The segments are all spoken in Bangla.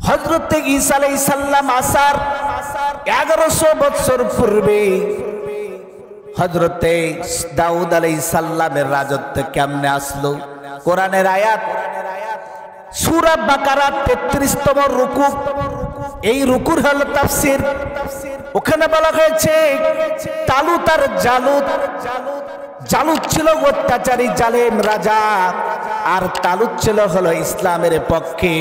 হযরত ঈসা আলাইহিস সালাম আসার 1100 বছর পূর্বে হযরত দাউদ আলাইহিস সালামের রাজত্ব কেমনে আসলো? কোরআনের আয়াত সূরা বাকারা 33তম রুকু, এই রুকুর হলো তাফসীর। ওখানে বলা হয়েছে তালুত আর জালুত। জালুত ছিল অত্যাচারী জালেম রাজা, আর তালুত ছিল হলো ইসলামের পক্ষে।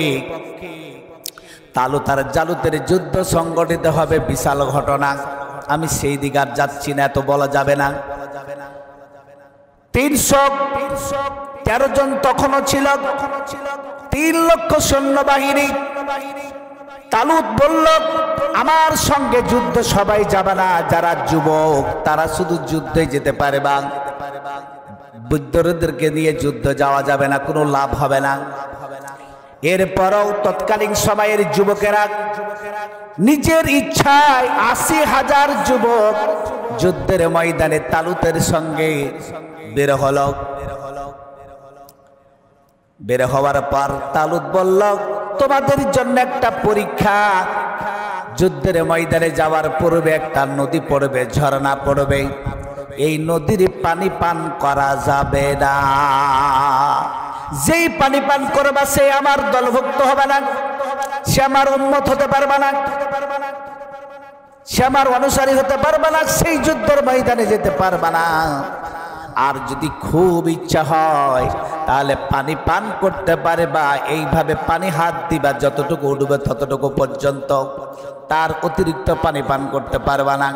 তালুত আর জালুতের যুদ্ধ সংগঠিত হবে, বিশাল ঘটনা। আমি সেই দিকে আর যাচ্ছি না, এত বলা যাবে না। 313 জন তখনও ছিল, 3 লক্ষ সৈন্যবাহিনী। তালুত বলল, আমার সঙ্গে যুদ্ধ সবাই যাবে না, যারা যুবক তারা শুধু যুদ্ধে যেতে পারে, বা বৃদ্ধদেরকে নিয়ে যুদ্ধ যাওয়া যাবে না, কোনো লাভ হবে না। এরপরও তৎকালীন সময়ের যুবকেরা নিজের ইচ্ছায় 80,000 যুবক যুদ্ধের ময়দানে তালুতের সঙ্গে বের হলো। বের হওয়ার পর তালুত বলল, তোমাদের জন্য একটা পরীক্ষা। যুদ্ধের ময়দানে যাওয়ার পূর্বে একটা নদী পড়বে, ঝর্ণা পড়বে, এই নদীর পানি পান করা যাবে না। যেই পানি পান করবা সে আমার দলভুক্ত হবে না, সে আমার উম্মত হতে পারবে না, সে আমার অনুসারী হতে পারবে না, সেই যুদ্ধের ময়দানে যেতে পারবে না। আর যদি খুব ইচ্ছা হয় তাহলে পানি পান করতে পারবা, এইভাবে পানি হাত দিবা, যতটুকু উঠবে ততটুকু পর্যন্ত, তার অতিরিক্ত পানি পান করতে পারবা না।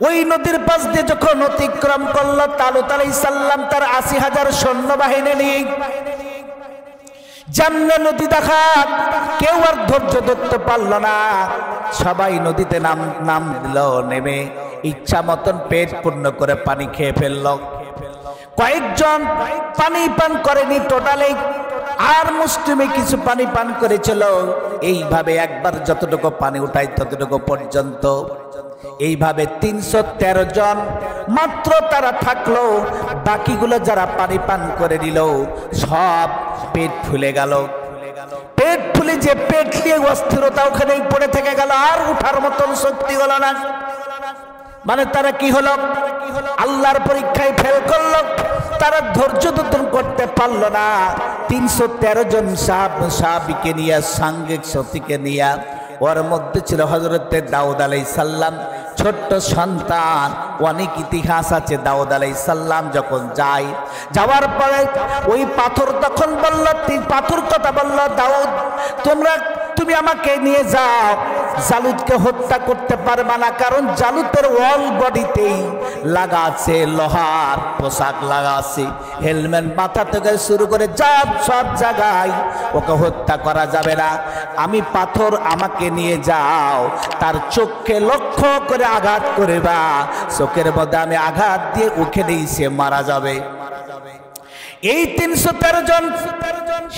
ওই নদীর পাশ দিয়ে যখন অতিক্রম করলো তালুত আলাইহিস সালাম তার 80,000 সৈন্যবাহিনী নিয়ে, যেমনে নদী দেখা কেউ আর ধৈর্য ধরতে পারলো না, সবাই নদীতে নাম দিল, নেমে ইচ্ছা মতন পেট পূর্ণ করে পানি খেয়ে ফেলল। কয়েকজন পানি পান করেনি টোটালি, আর মুসলিমে কিছু পানি পান করেছিল। এইভাবে একবার যতটুকু পানি উঠায় ততটুকু পর্যন্ত, এইভাবে 313 জন মাত্র তারা থাকলো। বাকিগুলো যারা পানি পান করে নিল সব পেট ফুলে গেল। পেট ফুলে যে পেট নিয়ে অস্থিরতা ওখানেই পড়ে থেকে গেল, আর উঠার মতন শক্তি হলো না। মানে তারা কি হলো? আল্লাহর পরীক্ষায় ফেল করলো, তারা ধৈর্য ধারণ করতে পারলো না। 313 জন সাহাবীকে নিয়ে, সাঙ্গিক সতীকে নিয়ে, ওর মধ্যে ছিল হযরতে দাউদ আলাইহিস সালাম, ছোট্ট সন্তান। অনেক ইতিহাস আছে। দাউদ আলাইহিস সালাম যখন যাওয়ার পরে ওই পাথর তখন বলল, পাথর কথা বলল, দাউদ তুমি আমাকে নিয়ে যাও, জালুতকে হত্যা করতে পারবা না, কারণ জালুতের অল বডিতেই লাগা আছে লোহার পোশাক, লাগা আছে হেলমেট, মাথা থেকে শুরু করে সব জায়গায় ওকে হত্যা করা যাবে না। আমি পাথর, আমাকে নিয়ে যাও, তার চোখকে লক্ষ্য করে আঘাত করবা, চোখের মধ্যে আমি আঘাত দিয়ে ওখানেই সে মারা যাবে। এই 313 জন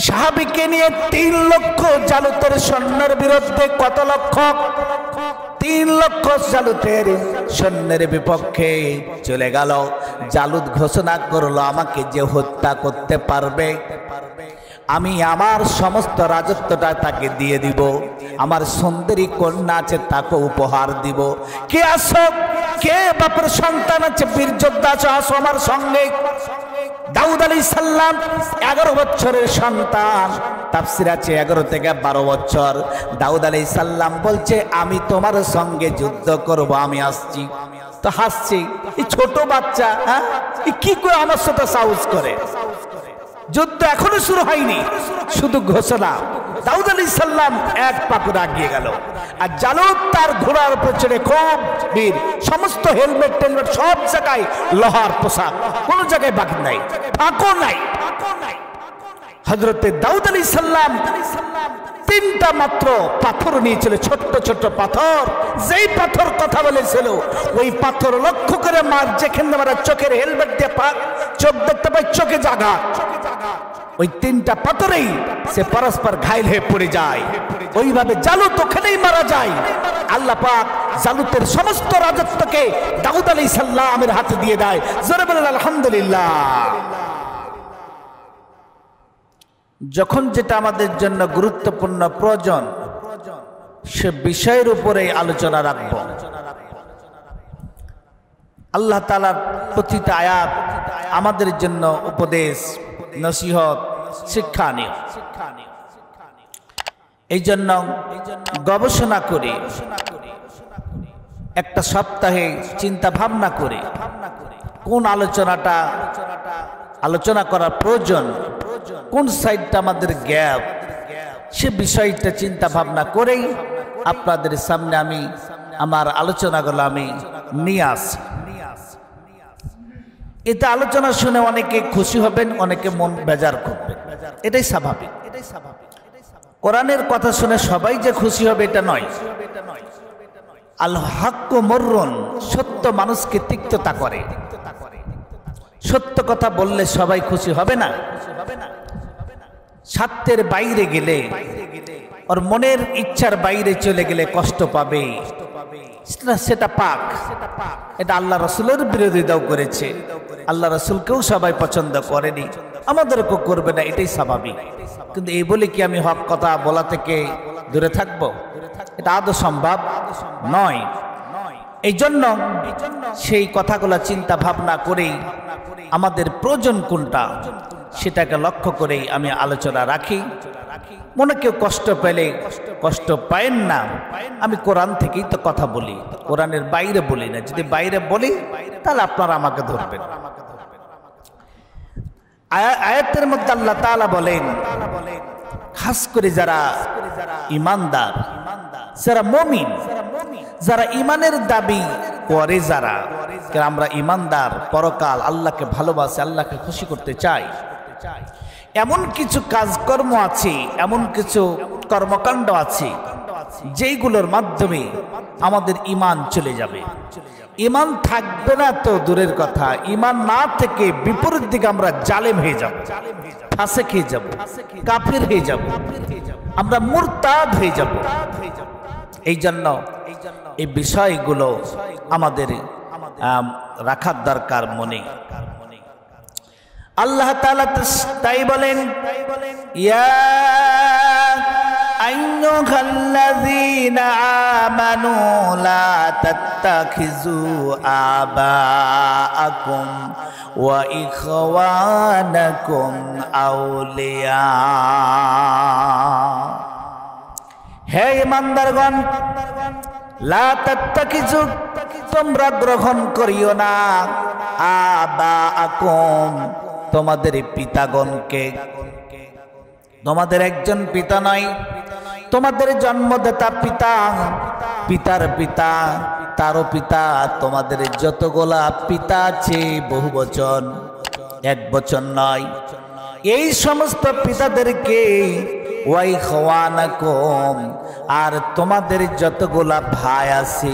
সাহাবীকে নিয়ে 3 লক্ষ জালুতের সৈন্যের বিরুদ্ধে, কত লক্ষ? 3 লক্ষ জালুতের সৈন্যের বিপক্ষে চলে গেল। জালুত ঘোষণা করলো, আমাকে যে হত্যা করতে পারবে আমি আমার সমস্ত রাজত্বটা তাকে দিয়ে দিব, আমার সুন্দরী কন্যা আছে তাকে উপহার দিব। কে আসো, কে বাপের সন্তান আছে, বীর যোদ্ধা আছো, আসো আমার সঙ্গে। দাউদ আলাইহিস সালাম 11 বছরের সন্তান, তাফসীর আছে 11 থেকে 12 বছর। দাউদ আলাইহিস সালাম বলছে, আমি তোমার সঙ্গে যুদ্ধ করব, আমি আসছি। তো হাসছি, এই ছোট বাচ্চা কি করে আমার সাথে সাহস করে? যুদ্ধ এখনো শুরু হয়নি, শুধু ঘোষণা। দাউদ আলাইহিস সালাম এক পা করে এগিয়ে গেল, আর জালুত তার ঘোড়ার উপর চড়ে খুব বীর, সমস্ত হেলমেট টেলমেট সব জায়গায় লোহার পোশাক, কোন জায়গায় বাকি নাই, ফাঁকও নাই। হযরতে দাউদ আলাইহিস সালাম 3টা মাত্র পাথর নিয়েছিল, ছোট্ট ছোট্ট পাথর। যেই পাথর কথা বলেছিল ওই পাথর লক্ষ্য করে মার, যেখানে মারা চোখের হেলমেট দিয়ে চোখ দেখতে পাই, চোখে জাগা, ওই 3টা পাথরেই সে পরস্পর ঘায়েল হয়ে পড়ে যায়। ওইভাবে জালুত ওখানেই মারা যায়। আল্লাহ পাক জালুতের সমস্ত রাজত্বকে দাউদ আলাইহিস সালামের হাতে দিয়ে দেয়। জোরে বলেন আলহামদুলিল্লাহ। যখন যেটা আমাদের জন্য গুরুত্বপূর্ণ প্রয়োজন সে বিষয়ের উপরে আলোচনা রাখব। আল্লাহ তাআলার প্রতিটা আয়াত আমাদের জন্য উপদেশ, নসিহত, শিক্ষণীয়। এই জন্য গবেষণা করে একটা সপ্তাহে চিন্তা ভাবনা করে কোন আলোচনাটা আলোচনা করার প্রয়োজন, কোন সাইডটা আমাদের গ্যাপ, সে বিষয়টা চিন্তা ভাবনা করেই আপনাদের সামনে আমি আমার আলোচনাগুলো আমি নিয়ে আসি। এটা আলোচনা শুনে অনেকে খুশি হবেন, অনেকে মন বেজার করবেন, এটাই স্বাভাবিক। কোরআনের কথা শুনে সবাই যে খুশি হবে এটা নয়। আল হাক্কু মুররুন, সত্য মানুষকে তিক্ততা করে। সত্য কথা বললে সবাই খুশি হবে না। স্বার্থের বাইরে গেলে, ওর মনের ইচ্ছার বাইরে চলে গেলে কষ্ট পাবে, সেটা পাক। এটা আল্লাহ রসুলের বিরোধিতাও করেছে। আল্লাহ রসুলকেও সবাই পছন্দ করেনি, আমাদেরকেও করবে না, এটাই স্বাভাবিক। কিন্তু এই বলে কি আমি হক কথা বলা থেকে দূরে থাকব? এটা আদৌ সম্ভব নয়। এই জন্য সেই কথাগুলো চিন্তা ভাবনা করেই আমাদের প্রয়োজন কোনটা সেটাকে লক্ষ্য করেই আমি আলোচনা রাখি। মনে কেউ কষ্ট পেলে কষ্ট পায়েন না, আমি কোরআন থেকেই তো কথা বলি, কোরআনের বাইরে বলি না। যদি বাইরে বলি তাহলে আপনারা আমাকে ধরবেন। আয়াতের মধ্যে আল্লাহ তাআলা বলেন, খাস করে যারা ঈমানদার, যারা মুমিন, যারা ঈমানের দাবি করে, যারা আমরা ঈমানদার, পরকাল, আল্লাহকে ভালোবাসে, আল্লাহকে খুশি করতে চাই, এমন কিছু কাজকর্ম আছে, এমন কিছু কর্মকাণ্ড আছে যেইগুলোর মাধ্যমে আমাদের ঈমান চলে যাবে। ঈমান থাকবে না তো দূরের কথা, ঈমান না থেকে বিপরীত দিকে আমরা জালেম হয়ে যাব, ফাসিক হয়ে যাব, কাফির হয়ে যাব, আমরা মুরতাদ হয়ে যাব। এই জন্য এই বিষয়গুলো আমাদের রাখার দরকার মনে। আল্লাহ তাআলা তাই বলেন, ইয়া আইয়ুহাল্লাযীনা আমানু লা তাত্তাখিযু আবাআকুম ওয়া ইখওয়ানাকুম আউলিয়া। হে ঈমানদারগণ, লা তাত্তাখিযু, তোমরা গ্রহণ করিও না, আবাআকুম, তোমাদের পিতাগণকে। তোমাদের একজন পিতা নয়, তোমাদের জন্মদাতা পিতা, পিতার পিতা, তারও পিতা, তোমাদের যতগুলা পিতা আছে, বহু বচন, এক বচন নয়, এই সমস্ত পিতাদেরকে, ওয়াই খাওয়ানাকুম, আর তোমাদের যতগুলা ভাই আছে,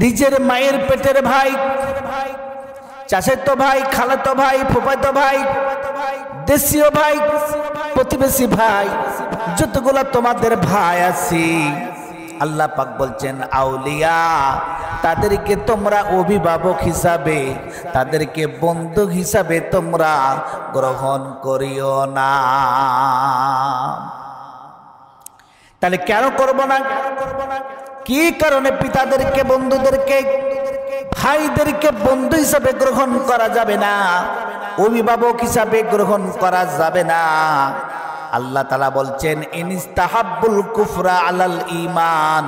নিজের মায়ের পেটের ভাই, চাচাতো ভাই, খালাতো ভাই, ফুফাতো ভাই, দেশীয় ভাই, প্রতিবেশী ভাই, যতগুলা তোমাদের ভাই আছে, আল্লাহ পাক বলছেন আউলিয়া, তাদেরকে তোমরা অভিভাবক হিসাবে, তাদেরকে বন্ধু হিসাবে তোমরা গ্রহণ করিও না। তাহলে কেন করব না? কি কারণে পিতাদেরকে, বন্ধুদেরকে, ভাইদেরকে বন্ধু হিসাবে গ্রহণ করা যাবে না, অভিভাবক হিসাবে গ্রহণ করা যাবে না? আল্লাহ তাআলা বলছেন, ইনিস্তাহাব্বুল কুফরা আলাল ঈমান,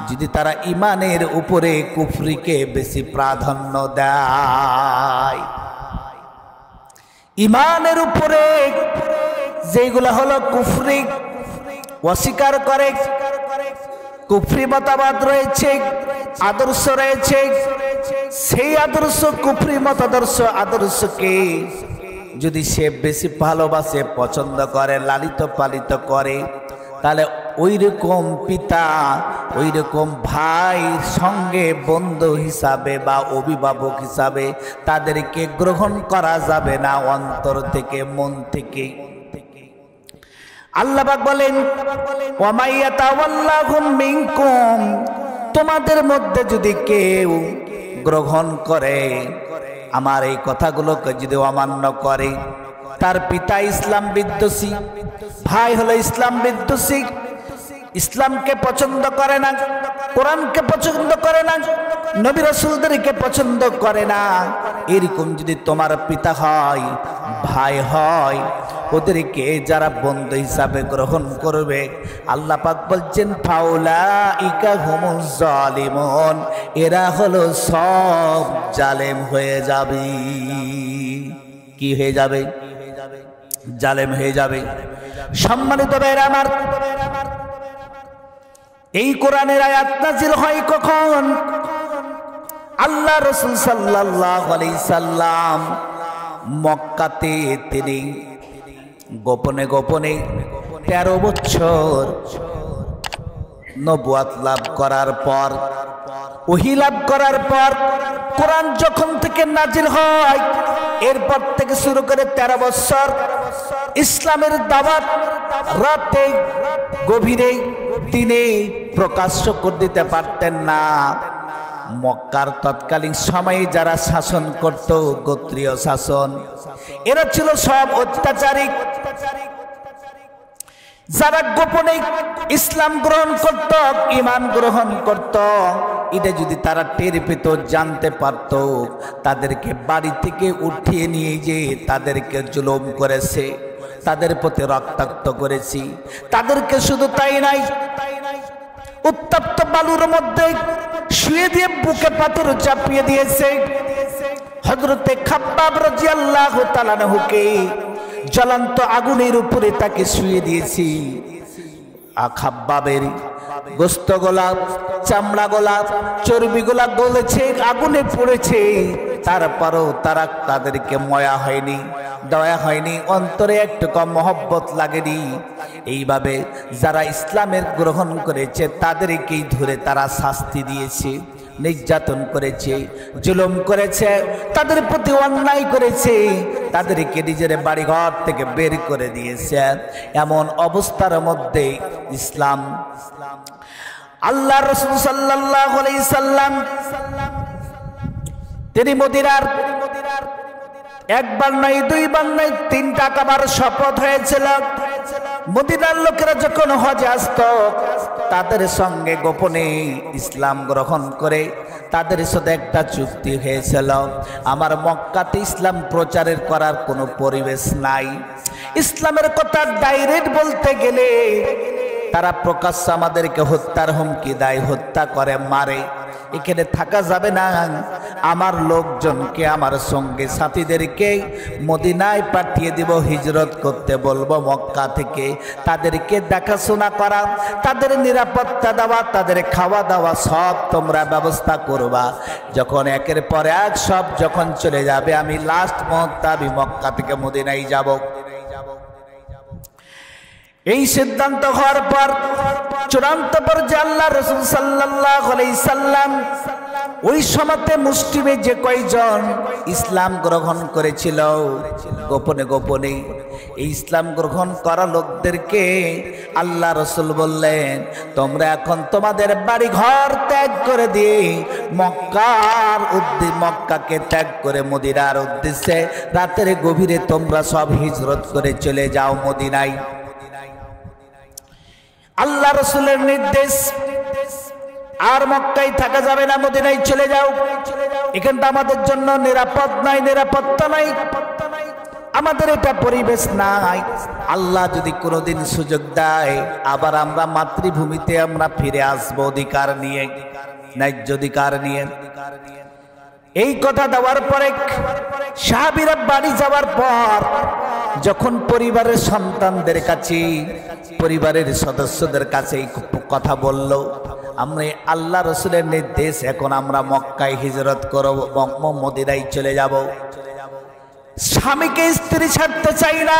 যদি তারা ঈমানের উপরে কুফরিকে বেশি প্রাধান্য দেয়। ঈমানের উপরে যেগুলো হলো কুফরি, অস্বীকার করে, কুফরি মতবাদ রয়েছে, আদর্শ রয়েছে, সেই আদর্শ, কুফরি মতাদর্শ আদর্শকে যদি সে বেশি ভালোবাসে, পছন্দ করে, লালিত পালিত করে, তাহলে ওই রকম পিতা, ওই রকম ভাইয়ের সঙ্গে বন্ধু হিসাবে বা অভিভাবক হিসাবে তাদেরকে গ্রহণ করা যাবে না, অন্তর থেকে, মন থেকে। আল্লাহ পাক বলেন, ওয়া মাইয়াতাওয়াল্লাহুম মিনকুম, তোমাদের মধ্যে যদি কেউ গ্রহণ করে, আমার এই কথাগুলোকে যদি অমান্য করে, তার পিতা ইসলাম বিদ্বেষী, ভাই হলো ইসলাম বিদ্বেষী, ইসলামকে পছন্দ করে না, কোরআনকে পছন্দ করে না, নবী রাসূলদেরকে পছন্দ করে না। এরকম যদি তোমার পিতা হয়, ভাই হয়, ওদেরকে যারা বন্ধু হিসাবে গ্রহণ করবে, আল্লাহ পাক বলছেন ফাউলাইকা হুমুজ জালিমুন, এরা হলো সব জালেম হয়ে যাবে। কি হয়ে যাবে? জালেম হয়ে যাবে। সম্মানিত ভাইরা আমার, এই কোরআনের আয়াত নাযিল হয় কখন? আল্লাহ রাসূল সাল্লাল্লাহু আলাইহি সাল্লাম মক্কাতে তিনি গোপনে গোপনে 13 বছর নবুয়ত লাভ করার পর, ওহী লাভ করার পর কোরআন যখন থেকে নাজিল হয়, এরপর থেকে শুরু করে 13 বছর ইসলামের দাওয়াত রাতে গভীরে দিনে প্রকাশ্য করে দিতে পারতেন না। মক্কার তৎকালীন সময়ে যারা শাসন করত, গোত্রীয় শাসন, এরা ছিল সব অত্যাচারী। যারা গোপনে ইসলাম গ্রহণ করত, ঈমান গ্রহণ করত, এটা যদি তারা টের পেত, জানতে পারত, তাদেরকে বাড়ি থেকে উঠিয়ে নিয়ে যে তাদেরকে জুলুম করেছে, তাদের প্রতি রক্তাক্ত করেছি। তাদেরকে শুধু তাই নাই, উত্তপ্ত বালুর মধ্যে শুয়ে দিয়ে বুকে পাথর চাপিয়ে দিয়েছে। হযরতে খাব্বাব রাদিয়াল্লাহু তাআলা আনহুকে জ্বলন্ত আগুনের উপরে তাকে শুয়ে দিয়েছি। খাব্বাবের গোস্ত গোলাপ, চামড়া গোলাপ, চর্বি গোলাপ গলেছে, আগুনে পড়েছে, তারপরও তাদেরকে ময়া হয়নি, দয়া হয়নি, অন্তরে একটু কম মহব্বত লাগেনি। এইভাবে যারা ইসলামের গ্রহণ করেছে তাদেরকেই ধরে তারা শাস্তি দিয়েছে, নির্যাতন করেছে, জুলুম করেছে, তাদের প্রতি অন্যায় করেছে, তাদেরকে নিজের বাড়িঘর থেকে বের করে দিয়েছে। এমন অবস্থার মধ্যে ইসলাম, আল্লাহ রাসূল সাল্লাল্লাহু আলাইহি সাল্লাম তিনি মদিনার একবার নয়, দুইবার নয়, 3 টাকাবার শপথ হয়েছিল। মদিনার লোকেরা যখন হজে আসত, তাদের সঙ্গে গোপনে ইসলাম গ্রহণ করে তাদের সাথে একটা চুক্তি হয়েছিল, আমার মক্কাতে ইসলাম প্রচারের করার কোনো পরিবেশ নাই। ইসলামের কথা ডাইরেক্ট বলতে গেলে তারা প্রকাশ্যে আমাদেরকে হত্যার হুমকি দেয়, হত্যা করে, মারে। এখানে থাকা যাবে না, আমার লোকজনকে, আমার সঙ্গে সাথীদেরকে মদিনায় পাঠিয়ে দিব, হিজরত করতে বলবো মক্কা থেকে। তাদেরকে দেখাশোনা করা, তাদের নিরাপত্তা দেওয়া, তাদের খাওয়া দাওয়া সব তোমরা ব্যবস্থা করবা। যখন একের পর এক সব যখন চলে যাবে, আমি লাস্ট মুহূর্তে আমি মক্কা থেকে মদিনায় যাব। এই সিদ্ধান্ত হওয়ার পর চূড়ান্ত পর্যায়ে আল্লাহ রাসূল সাল্লাল্লাহু আলাইহি সাল্লাম ওই সময়তে মুসলিমে যে কয়জন ইসলাম গ্রহণ করেছিল গোপনে গোপনে, এই ইসলাম গ্রহণ করা লোকদেরকে আল্লাহ রাসূল বললেন, তোমরা এখন তোমাদের বাড়ি ঘর ত্যাগ করে দিয়ে মক্কাকে ত্যাগ করে মদিনার উদ্দেশ্যে রাতের গভীরে তোমরা সব হিজরত করে চলে যাও মদিনায়। আল্লাহ রাসূলের নির্দেশ, আর মক্কায় থাকা যাবে না, মদিনায় চলে যাও। এখানটা আমাদের জন্য নিরাপদ নাই, নিরাপত্তা নাই, আমাদের এটা পরিবেশ নাই। আল্লাহ যদি কোনোদিন সুযোগ দেয়, আবার আমরা মাতৃভূমিতে আমরা ফিরে আসবো অধিকার নিয়ে, ন্যায্য অধিকার নিয়ে। এই কথা দেওয়ার পরে সাহাবীরা বাড়ি যাওয়ার পর যখন পরিবারের সন্তানদের কাছে, পরিবারের সদস্যদের কাছে এই কথা বলল, আমরা আল্লাহ রাসূলের নির্দেশ, এখন আমরা মক্কায় হিজরত করব, মদিনায় চলে যাব। স্বামীকে স্ত্রী ছাড়তে চাই না,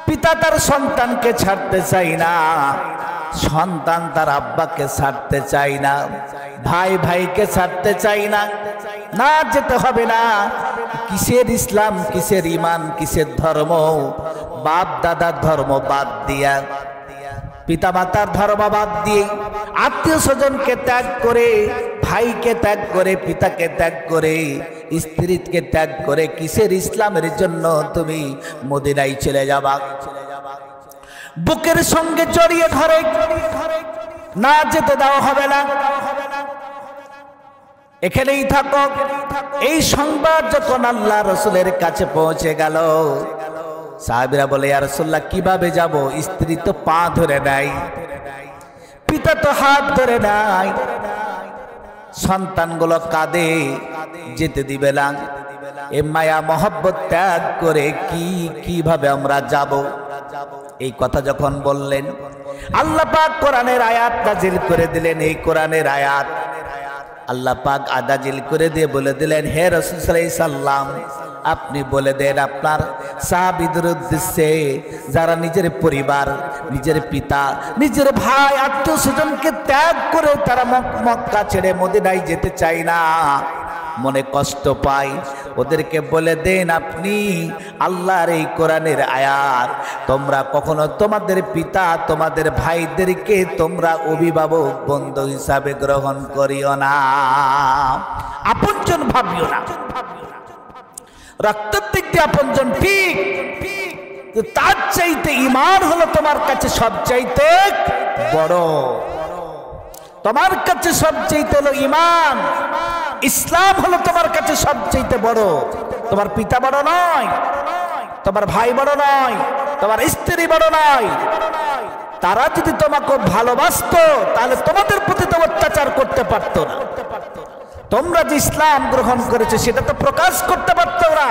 পিতা তার সন্তানকে ছাড়তে চাই না, সন্তান তার আব্বাকে ছাড়তে চাই না, ভাই ভাইকে ছাড়তে চাই না। না, যেতে হবে না। কিসের ইসলাম, কিসের ঈমান, কিসের ধর্ম? বাপ দাদার ধর্ম বাদ দিয়া, পিতা মাতার ধর্ম বাদ দিয়ে, আত্মীয় স্বজনকে ত্যাগ করে ভাইকে ত্যাগ করে, পিতাকে ত্যাগ করে, স্ত্রীকে ত্যাগ করে কিসের ইসলামের জন্য তুমি মদিনায় চলে যাবা? বুকের সঙ্গে জড়িয়ে ধরে না যেতে দেওয়া হবে না, এখানেই থাকো। এই সংবাদ যখন আল্লাহ রসুলের কাছে পৌঁছে গেল, সাহাবীরা বলে, ইয়া রাসূলুল্লাহ কিভাবে যাব? স্ত্রী তো পা ধরে নাই, পিতা তো হাত ধরে নাই, সন্তানগুলো কাঁদে, যেতে দিবে না। এ মায়া মহব্বত ত্যাগ করে কিভাবে আমরা যাব? এই কথা যখন বললেন, আল্লাহ পাক কোরআনের আয়াত নাযিল করে দিলেন। এই কোরআনের আয়াত আল্লাহ পাক নাযিল করে দিয়ে বলে দিলেন, হে রাসূল সাল্লাল্লাহু আলাইহি সাল্লাম, আপনি বলে দেন আপনার সাহাবীদের উদ্দেশ্যে যারা নিজের পরিবার, নিজের পিতা, নিজের ভাই, আত্মীয় স্বজনকে ত্যাগ করে তারা মক্কা ছেড়ে মদিনায় যেতে চায় না, মনে কষ্ট পায়, ওদেরকে বলে দেন আপনি আল্লাহর এই কোরআনের আয়াত, তোমরা কখনো তোমাদের পিতা, তোমাদের ভাইদেরকে তোমরা অভিভাবক বন্ধু হিসাবে গ্রহণ করিও না, আপনজন ভাবিও না। রক্তের দিক দিয়ে আপনজন ঠিক, তার চাইতে ঈমান হলো তোমার কাছে সবচাইতে বড়। তোমার কাছে সবচাইতে হলো ঈমান, ইসলাম হলো তোমার কাছে সবচাইতে বড়। তোমার পিতা বড় নয়, তোমার ভাই বড় নয়, তোমার স্ত্রী বড় নয়। তারা যদি তোমাকে ভালোবাসতো তাহলে তোমাদের প্রতি তো অত্যাচার করতে পারতো না। তোমরা যে ইসলাম গ্রহণ করেছো সেটা তো প্রকাশ করতে পারতো না।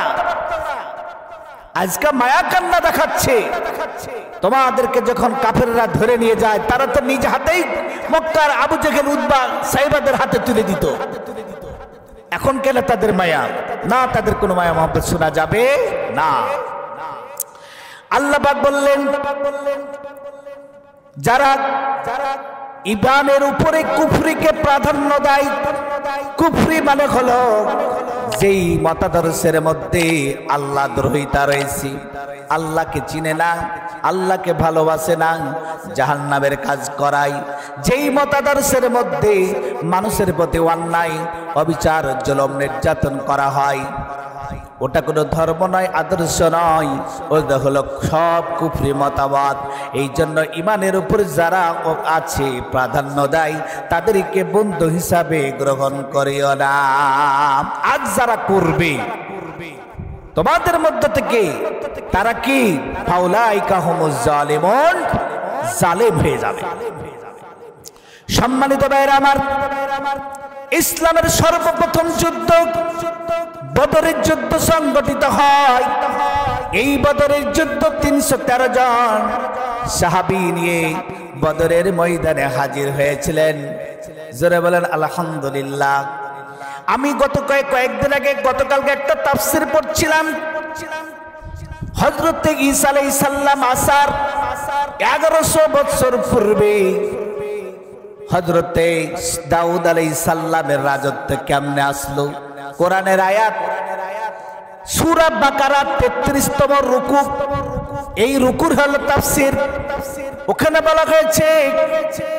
আজকে মায়া কান্না দেখাচ্ছে। তোমাদেরকে যখন কাফেররা ধরে নিয়ে যায়, তারা তো নিজ হাতেই মক্কার আবু জেহেল, উতবা, সাইবাদের হাতে তুলে দিত। এখন কেন তাদের মায়া? না, তাদের কোনো মায়া মহব্বত শোনা যাবে না। আল্লাহ পাক বললেন, যারা ঈমানের উপরে কুফরিকে প্রাধান্য দেয়, কুফরি মানে হলো যেই মতাদর্শের মধ্যে আল্লাহ দ্রোহিতা রয়েছে, আল্লাহকে চিনে না, আল্লাহকে ভালোবাসে না, জাহান্নামের কাজ করায়, যেই মতাদর্শের মধ্যে মানুষের প্রতি অন্যায়, অবিচার, জুলুম, নির্যাতন করা হয়, ওটা কোনো ধর্ম নয়, আদর্শ নয়, ওটা হলো সব কুফরি মতবাদ। এই জন্য ঈমানের উপর যারা আছে প্রাধান্য দেয়, তাদেরকে বন্ধু হিসাবে গ্রহণ করিও না। আজ যারা করবে তোমাদের মধ্য থেকে, তারা কি ফাউলাইকা হুমুজ জালিমুন, জালেম হয়ে যাবে। সম্মানিত ভাইরা আমার, ইসলামের সর্বপ্রথম যুদ্ধ বদরের যুদ্ধ সংগঠিত হয়। এই বদরের যুদ্ধ 313 জন সাহাবী নিয়ে বদরের ময়দানে হাজির হয়েছিলেন। জোরে বলেন আলহামদুলিল্লাহ। আমি কয়েকদিন আগে, গতকালকে একটা তাফসীর পড়ছিলাম। হযরত ঈসা আলাইহিস সালাম আসার 1100 বছর পূর্বে হযরতে দাউদ আলাইহিস সালামের রাজত্ব কেমনে আসলো? কোরআনের আয়াত সূরা বাকারা 33তম রুকু, এই রুকুর হলো তাফসীর। ওখানে বলা হয়েছে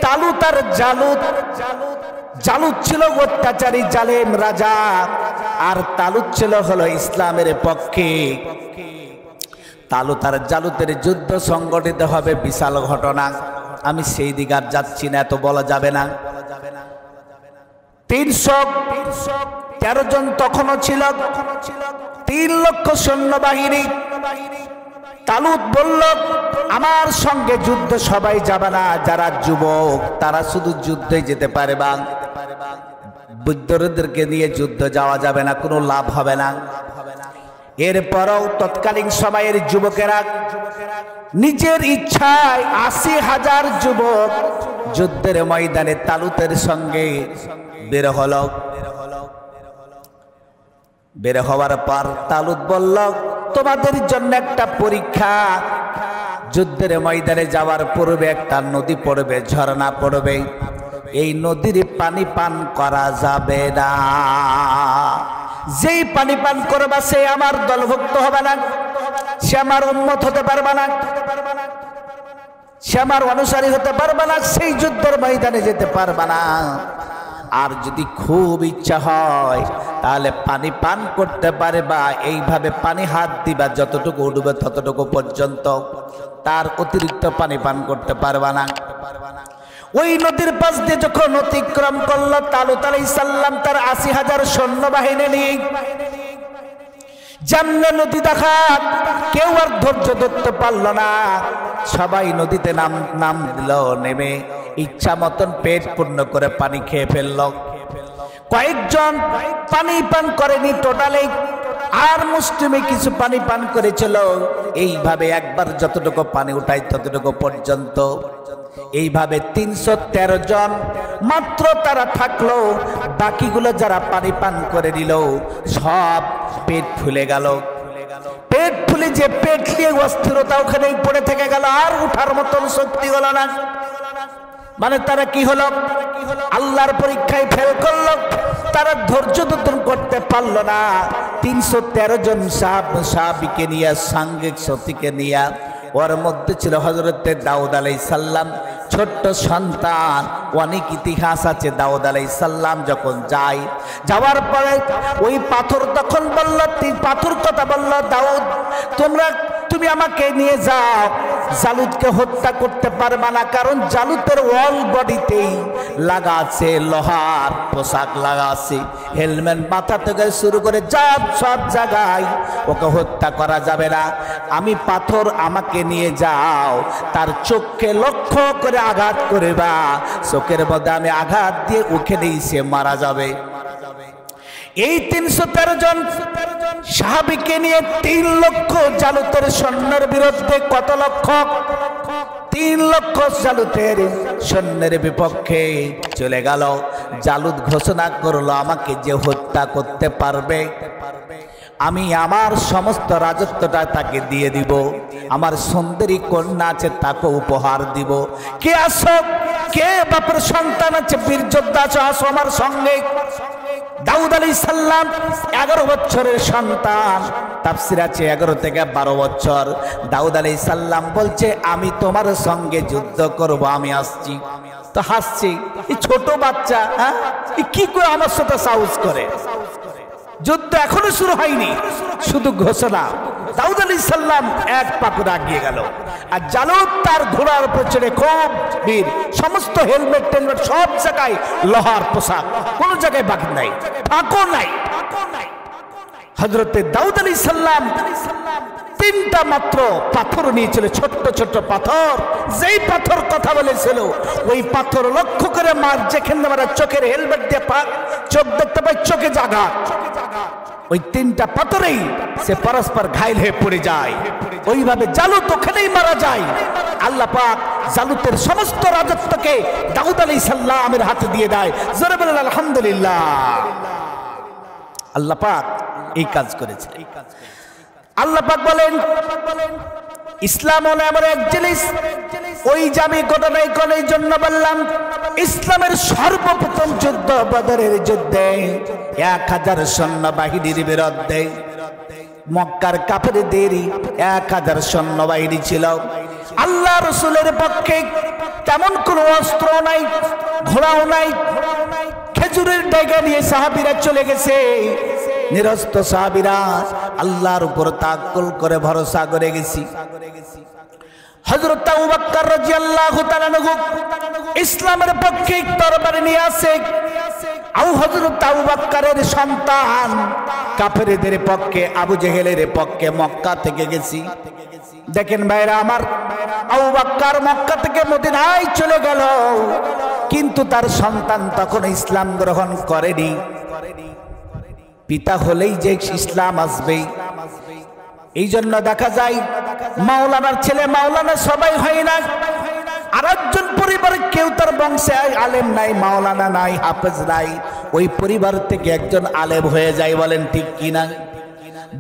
তালুত আর জালুত। জালুত ছিল অত্যাচারী জালেম রাজা, আর তালুত ছিল হলো ইসলামের পক্ষে। তালুত আর জালুতের যুদ্ধ সংগঠিত হবে, বিশাল ঘটনা। আমি সেই দিকে আর যাচ্ছি না, এত বলা যাবে না। 313 জন তখনও ছিল, 3 লক্ষ সৈন্যবাহিনী। তালুত বলল, আমার সঙ্গে যুদ্ধ সবাই যাবে না, যারা যুবক তারা শুধু যুদ্ধে যেতে পারবে, বৃদ্ধদেরকে নিয়ে যুদ্ধ যাওয়া যাবে না, কোনো লাভ হবে না। এরপরও তৎকালীন সময়ের যুবকেরা নিজের ইচ্ছায় 80,000 যুবক যুদ্ধের ময়দানে তালুতের সঙ্গে বের হলো। বের হওয়ার পর তালুত বলল, তোমাদের জন্য একটা পরীক্ষা। যুদ্ধের ময়দানে যাওয়ার পূর্বে একটা নদী পড়বে, ঝর্ণা পড়বে, এই নদীর পানি পান করা যাবে না। যেই পানি পান করবা সে আমার দলভুক্ত হবে না, সে আমার উম্মত হতে পারবে না, সে আমার অনুসারী হতে পারবে না, সেই যুদ্ধের ময়দানে যেতে পারবে না। আর যদি খুব ইচ্ছা হয় তাহলে পানি পান করতে পারবা, এইভাবে পানি হাত দিবা যতটুকু উঠবে ততটুকু পর্যন্ত, তার অতিরিক্ত পানি পান করতে পারবা না। ওই নদীর পাশ দিয়ে যখন অতিক্রম করলো তালুত আলাইহিস সালাম তার ৮০,০০০ সৈন্যবাহিনী নিয়ে, যেমনে নদী দেখা কেউ আর ধৈর্য ধরতে পারল না, সবাই নদীতে নাম দিল, নেমে ইচ্ছা মতন পেট পূর্ণ করে পানি খেয়ে ফেলল। কয়েকজন পানি পান করেনি টোটালি, আর মুসলিমে কিছু পানি পান করেছিল। এইভাবে একবার যতটুকু পানি উঠায় ততটুকু পর্যন্ত, এইভাবে ৩১৩ জন মাত্র তারা থাকলো। বাকিগুলো যারা পানি পান করে নিল সব পেট ফুলে গেল। পেট ফুলে যে পেট নিয়ে অস্থিরতা ওখানেই পড়ে থেকে গেল, আর উঠার মতন শক্তি হলো না। মানে তারা কি হলো, আল্লাহর পরীক্ষায় ফেল করলো, তারা ধৈর্য ধারণ করতে পারলো না। ৩১৩ জন সাহাবীকে নিয়ে, সাঙ্গিক সতীকে নিয়ে, ওর মধ্যে ছিল হযরতে দাউদ আলাইহিস সালাম, ছোট্ট সন্তান। অনেক ইতিহাস আছে। দাউদ আলাইহিস সালাম যখন যাওয়ার পরে ওই পাথর তখন বলল, পাথর কথা বলল, দাউদ তুমি আমাকে নিয়ে যাও, জালুতকে হত্যা করতে পারবা না, কারণ জালুতের অল বডিতেই লাগা আছে লোহার পোশাক লাগা আছে, হেলমেট মাথা থেকে শুরু করে সব জায়গায় ওকে হত্যা করা যাবে না। আমি পাথর, আমাকে নিয়ে যাও, তার চোখকে লক্ষ্য করে আঘাত করবা, চোখের মধ্যে আমি আঘাত দিয়ে ওখানেই সে মারা যাবে। এই ৩১৩ জন সাহাবীকে নিয়ে ৩ লক্ষ জালুতের সৈন্যের বিরুদ্ধে, কত লক্ষ? ৩ লক্ষ জালুতের সৈন্যের বিপক্ষে চলে গেল। জালুত ঘোষণা করলো, আমাকে যে হত্যা করতে পারবে আমি আমার সমস্ত রাজত্বটা তাকে দিয়ে দিব, আমার সুন্দরী কন্যা আছে তাকে উপহার দিব। কে আসো, কে বাপের সন্তান আছে, বীর যোদ্ধা আছো, আসো আমার সঙ্গে। দাউদ আলাইহিস সালাম 11 বছরের সন্তান, তাফসীর আছে 11 থেকে 12 বছর। দাউদ আলাইহিস সালাম বলছে, আমি তোমার সঙ্গে যুদ্ধ করব, আমি আসছি। তো হাসছি, এই ছোট বাচ্চা, হ্যাঁ, কি করে আমার সাথে সাহস করে? যুদ্ধ এখনো শুরু হয়নি, শুধু ঘোষণা। দাউদ আলাইহিস সালাম এক পা করে এগিয়ে গেল, আর জালুত তার ঘোড়ার পেছনে খুব বীর, সমস্ত হেলমেট টেলমেট সব জায়গায় লোহার পোশাক, কোনো জায়গায় বাকি নাই, ফাঁকও নাই। হযরতে দাউদ আলাইহিস সালাম 3টা মাত্র পাথর নিয়েছিল, ছোট্ট ছোট্ট পাথর। যেই পাথর কথা বলেছিল ওই পাথর লক্ষ্য করে মার, যেখানে মারা চোখের হেলমেট দিয়ে চোখ দেখতে পাই, চোখে জাগা, ওই 3টা পাথরেই সে পরস্পর ঘায়েল হয়ে পড়ে যায়। ওইভাবে জালুত ওখানেই মারা যায়। আল্লাহ পাক জালুতের সমস্ত রাজত্বকে দাউদ আলাইহিস সালামের হাতে দিয়ে দেয়। জোরে বলেন আলহামদুলিল্লাহ। আল্লাহ পাক এই কাজ করেছে। আল্লাহ পাক বলেন, ইসলাম হলো এমন এক জিনিস, ওই জামি ঘটনাই করার জন্য বললাম, ইসলামের সর্বপ্রথম যুদ্ধ বদরের যুদ্ধে 1000 সৈন্যবাহিনীর বিরুদ্ধে। মক্কার কাফেরদের 1000 সৈন্যবাহিনী ছিল। আল্লাহ রাসূলের পক্ষে তেমন কোনো অস্ত্র নাই, ঘোড়াও নাই। খেজুরের ডাইগা নিয়ে সাহাবীরা চলে গেছে। নিরস্ত সাহাবীরা আল্লাহর উপর তাওয়াক্কুল করে ভরসা করে গেছি। হযরত আবু বকর রাদিয়াল্লাহু তাআলা আনহু ইসলামের পক্ষে তরবারি নিয়ে আসে। হযরত আবু বকরের সন্তান কাফেরদের পক্ষে, আবু জেহেলের পক্ষে মক্কা থেকে গেছি। দেখেন ভাইরা আমার, আবু বকর মক্কা থেকে মদিনায় চলে গেল, কিন্তু তার সন্তান তখন ইসলাম গ্রহণ করেনি। পিতা হলেই যে ইসলাম আসবে, এই জন্য দেখা যায় মাওলানার ছেলে মাওলানা সবাই হয় না। আরেকজন পরিবারে কেউ তার বংশে আলেম নাই, মাওলানা নাই, হাফেজ নাই, ওই পরিবার থেকে একজন আলেম হয়ে যায়। বলেন ঠিক কিনা?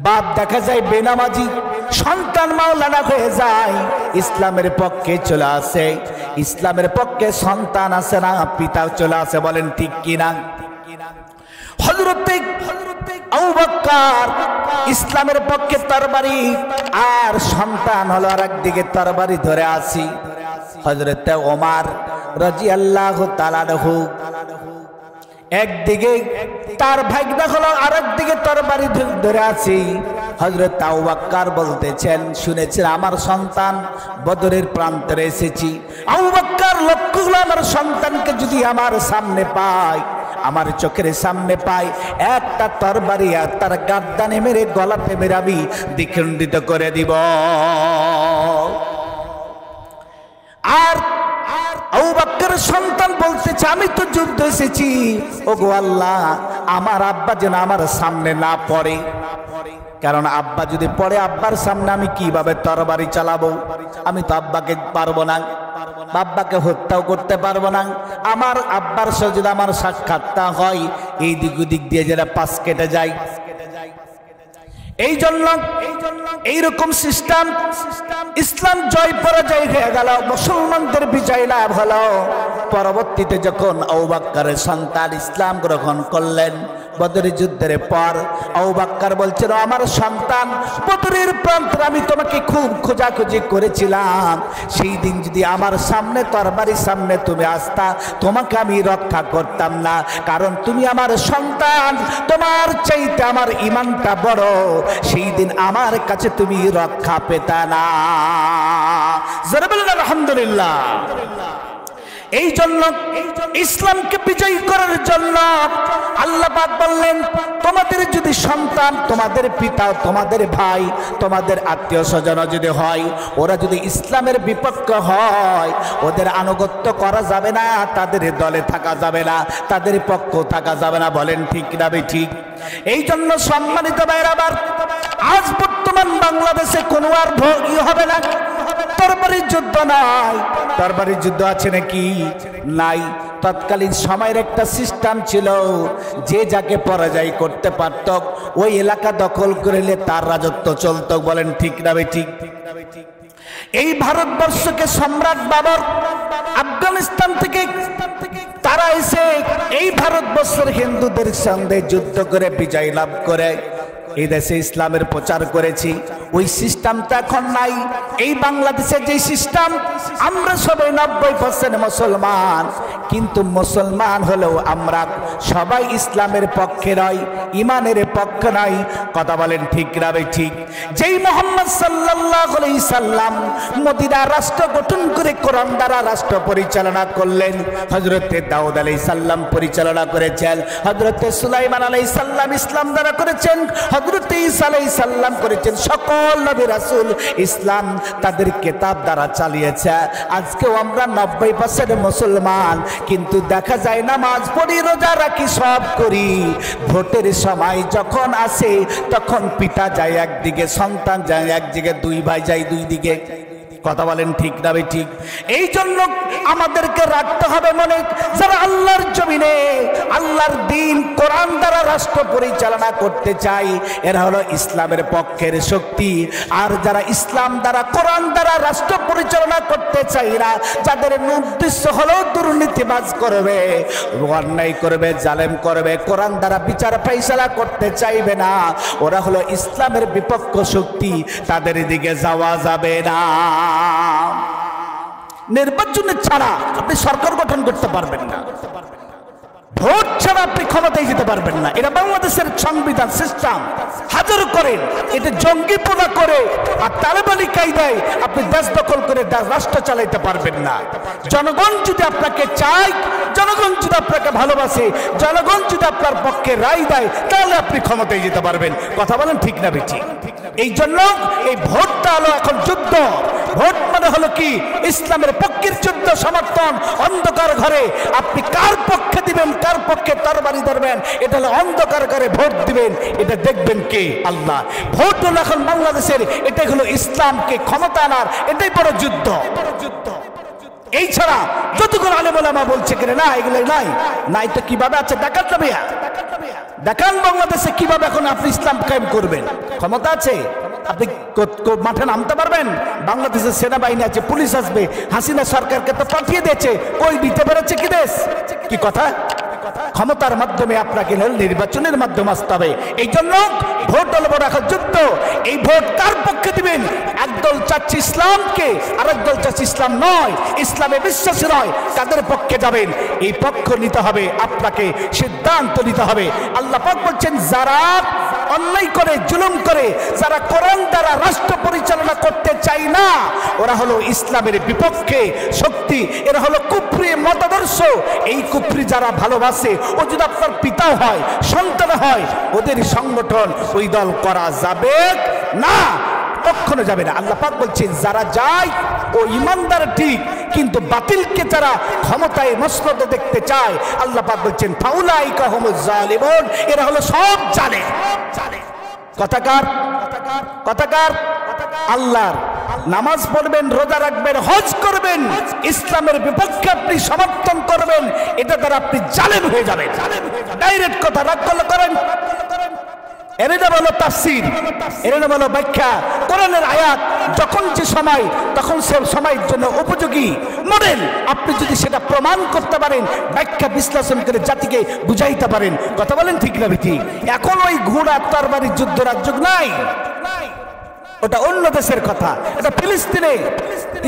বাপ দেখা যায় বেনামাজি, সন্তান মাওলানা হয়ে যায়, ইসলামের পক্ষে চলে আসে। ইসলামের পক্ষে সন্তান আসে না, পিতা চলে আসে। বলেন ঠিক কিনা? হযরতে আবু বকর ইসলামের পক্ষে তরবারি, আর সন্তান হলো আরেকদিকে তরবারি ধরে আসি হযরতে ওমর রাদিয়াল্লাহু তাআলা আনহু। একদিকে তার ভাইটা হলো, আরেকদিকে তরবারি ধরে আছে। হযরত আবু বকর বলতেছেন, শুনেছেন আমার সন্তান বদরের প্রান্তরে এসেছি। আবু বকর লক্ষ্য হলো আমার সন্তানকে যদি আমার সামনে পাই, আমার চোখের সামনে পাই, একটা তরবারি আর তার গাদ্দানে মেরে গলাতে মেরে আমি দ্বিখণ্ডিত করে দিব। আর আবু বকরের সন্তান বলতেছে, আমি তো যুদ্ধ এসেছি, ওগো আল্লাহ আমার আব্বা যেন আমার সামনে না পড়ে, কারণ আব্বা যদি পড়ে আব্বার সামনে আমি কিভাবে তরবারি চালাবো? আমি তো আব্বাকে পারবো না, আব্বাকে হত্যাও করতে পারবো না। আমার আব্বার সাথে যদি আমার সাক্ষাৎটা হয়, এই দিক ওদিক দিয়ে যেটা পাশ কেটে যায়। এই জন্য এইরকম সিস্টেম, ইসলাম জয় পরাজয় হয়ে গেল, মুসলমানদের বিজয় লাভ হলো। পরবর্তীতে যখন আবু বকরের সন্তান ইসলাম গ্রহণ করলেন বদরের যুদ্ধের পর, আবু বকর বলছিল, আমার সন্তান বদরের প্রান্তরে আমি তোমাকে খুব খোঁজাখুঁজি করেছিলাম, সেই দিন যদি আমার সামনে তরবারির সামনে তুমি আসতা, তোমাকে আমি রক্ষা করতাম না, কারণ তুমি আমার সন্তান, তোমার চাইতে আমার ঈমানটা বড়, সেই দিন আমার কাছে তুমি রক্ষা পেতা না। জোরে বলেন আলহামদুলিল্লাহ। এই জন্য ইসলামকে বিজয়ী করার জন্য আল্লাহ পাক বললেন, তোমাদের যদি সন্তান, তোমাদের পিতা, তোমাদের ভাই, তোমাদের আত্মীয় স্বজন যদি হয়, ওরা যদি ইসলামের বিপক্ষে হয়, ওদের আনুগত্য করা যাবে না, তাদের দলে থাকা যাবে না, তাদের পক্ষ থাকা যাবে না। বলেন ঠিক না ঠিক? এই জন্য সম্মানিত ভাইরা আমার, আজ বর্তমান বাংলাদেশে কোনো আর ভোগী হবে না, তরবারির যুদ্ধ নাই। তরবারির যুদ্ধ আছে নাকি? নাই। তৎকালীন সময়ের একটা সিস্টেম ছিল, যে যাকে পরাজয় করতে পারত ওই এলাকা দখল করলে তার রাজত্ব চলত। বলেন ঠিক না ঠিক? এই ভারতবর্ষকে সম্রাট বাবর আফগানিস্তান থেকে তারা এসে এই ভারতবর্ষের হিন্দুদের সঙ্গে যুদ্ধ করে বিজয় লাভ করে এই দেশে ইসলামের প্রচার করেছি। ওই সিস্টেমটা এখন নাই। এই বাংলাদেশে যে সিস্টেম, আমরা সবাই 90% মুসলমান, কিন্তু মুসলমান হলেও আমরা সবাই ইসলামের পক্ষে নয়, ইমানের পক্ষে নয়। কথা বলেন ঠিক না ঠিক? যেই মুহাম্মদ সাল্লাল্লাহু আলাইহি সাল্লাম মদিনা রাষ্ট্র গঠন করে কোরআন দ্বারা রাষ্ট্র পরিচালনা করলেন, হযরতে দাউদ আলাইহিস সালাম পরিচালনা করেছেন, হযরতে সুলাইমান আলাইহিস সালাম ইসলাম দ্বারা করেছেন, হযরতে ঈসা আলাইহিস সালাম করেছেন। সকল নবী রাসূল ইসলাম তাদের কিতাব দ্বারা চালিয়েছে। আজকেও আমরা 90% মুসলমান, কিন্তু দেখা যায় নামাজ পড়ি, রোজা রাখি, সব করি। ভোটের সময় যখন আসে তখন পিতা যায় একদিকে, সন্তান যায় একদিকে, দুই ভাই যায় দুই দিকে। কথা বলেন ঠিক না ঠিক? এই জন্য আমাদেরকে রাখতে হবে মনে, যারা আল্লাহর জমিনে আল্লাহর দ্বীন কোরআন দ্বারা রাষ্ট্র পরিচালনা করতে চাই, এরা হলো ইসলামের পক্ষের শক্তি। আর যারা ইসলাম দ্বারা কোরআন দ্বারা রাষ্ট্র পরিচালনা করতে চাই না, যাদের উদ্দেশ্য হলো দুর্নীতিবাজ করবে, অন্যায় করবে, জালেম করবে, কোরআন দ্বারা বিচার ফাইসালা করতে চাইবে না, ওরা হলো ইসলামের বিপক্ষ শক্তি, তাদের দিকে যাওয়া যাবে না। নির্বাচনের ছাড়া আপনি সরকার গঠন করতে পারবেন না, ভোট ছাড়া আপনি ক্ষমতায় যেতে পারবেন না। এটা বাংলাদেশের সংবিধান সিস্টেম। হাজার করেন এটা জঙ্গিপনা করে আর তালেবানি কায়দায় আপনি দেশ দখল করে রাষ্ট্র চালাইতে পারবেন না। জনগণ যদি আপনাকে চায়, জনগণ যদি আপনাকে ভালোবাসে, জনগণ যদি আপনার পক্ষে রায় দেয়, তাহলে আপনি ক্ষমতায় যেতে পারবেন। কথা বলেন ঠিক না বেঠিক? এই জন্য এই ভোটটা হলো এখন যুদ্ধ। ভোট মানে হলো কি? ইসলামের পক্ষের যুদ্ধ সমর্থন। অন্ধকার ঘরে আপনি কার পক্ষে দিবেন, কার পক্ষে তরবারি ধরবেন, এটা হলো অন্ধকার ঘরে ভোট দিবেন, এটা দেখবেন কে? আল্লাহ। ভোট হলো এখন বাংলাদেশের, এটাই হলো ইসলামকে ক্ষমতা আনার, এটাই বড় যুদ্ধ। এই ছাড়া যতক্ষণ আলেম ওলামা বলছে কিনা না এগুলো নাই, নাই তো কিভাবে আছে দেখান না ভাইয়া, দেখান বাংলাদেশে কিভাবে এখন আপনি ইসলাম কায়েম করবেন। ক্ষমতা আছে, আপনি মাঠে নামতে পারবেন? বাংলাদেশের সেনাবাহিনী আছে, পুলিশ আসবে, হাসিনা সরকারকে তো পাঠিয়ে দিয়েছে, কই দিতে পেরেছে কি দেশ? কি কথা? ক্ষমতার মাধ্যমে আপনাকে নির্বাচনের মাধ্যমে আসতে হবে। এই জন্য ভোট হলো বড় একটা যুদ্ধ। এই ভোট কার পক্ষে দিবেন? একদল চাচ্ছে ইসলামকে, আরেক দল চাচ্ছে ইসলাম নয়, ইসলামে বিশ্বাসী নয়, কাদের পক্ষে যাবেন? এই পক্ষ নিতে হবে, আপনাকে সিদ্ধান্ত নিতে হবে। আল্লাহ পাক বলছেন, যারা অন্যায় করে, জুলুম করে, যারা কোরআন দ্বারা রাষ্ট্র পরিচালনা করতে চায় না, ওরা হলো ইসলামের বিপক্ষে শক্তি, এরা হলো কুফরি মতাদর্শ। এই কুফরি যারা ভালোবাসে, ও যদি আপনার পিতা হয়, সন্তান হয়, ওদের সংগঠন ওই দল করা যাবে না, কখনো যাবে না। আল্লাহ পাক বলছেন, যারা যায় ও ইমানদার ঠিক, কিন্তু বাতিলকে যারা ক্ষমতায় মসনদে দেখতে চায়, আল্লাহ পাক বলছেন ফাউলাইকা হুমুজ জালিমুন, এরা হলো সব জালেম। কথাকার কথাকার আল্লাহর নামাজ পড়বেন, রোজা রাখবেন, হজ করবেন, ইসলামের বিপক্ষে আপনি সমর্থন করবেন, এটা দ্বারা আপনি জালেম হয়ে যাবেন। ডাইরেক্ট কথা, রাগ করলে করেন। এর নাম হলো তাফসীর, এর নাম হলো ব্যাখ্যা। কোরআনের আয়াত যখন যে সময়, তখন সে সময়ের জন্য উপযোগী মডেল। আপনি যদি সেটা প্রমাণ করতে পারেন, ব্যাখ্যা বিশ্লেষণ করে জাতিকে বুঝাইতে পারেন, কথা বলেন ঠিক না বেঠিক? এখন ওই ঘোড়া তরবারির যুদ্ধের যুগ নাই, ওটা অন্য দেশের কথা, এটা ফিলিস্তিনে,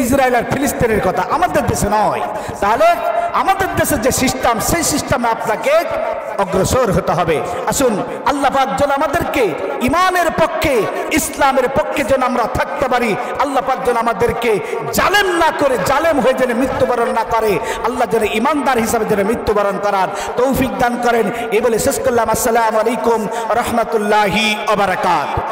ইসরায়েল আর ফিলিস্তিনের কথা, আমাদের দেশে নয়। তাহলে আমাদের দেশের যে সিস্টেম, সেই সিস্টেমে আপনাকে অগ্রসর হতে হবে। আসুন, আল্লাহ পাক যেন আমাদেরকে ইমানের পক্ষে, ইসলামের পক্ষে যেন আমরা থাকতে পারি। আল্লাহ পাক যেন আমাদেরকে জালেম না করে, জালেম হয়ে যেন মৃত্যুবরণ না করে, আল্লাহ যেন ইমানদার হিসাবে যেন মৃত্যুবরণ করার তৌফিক দান করেন। এই বলে শেষ করলাম। আসসালামু আলাইকুম রহমতুল্লাহি ওয়া বারাকাতুহু।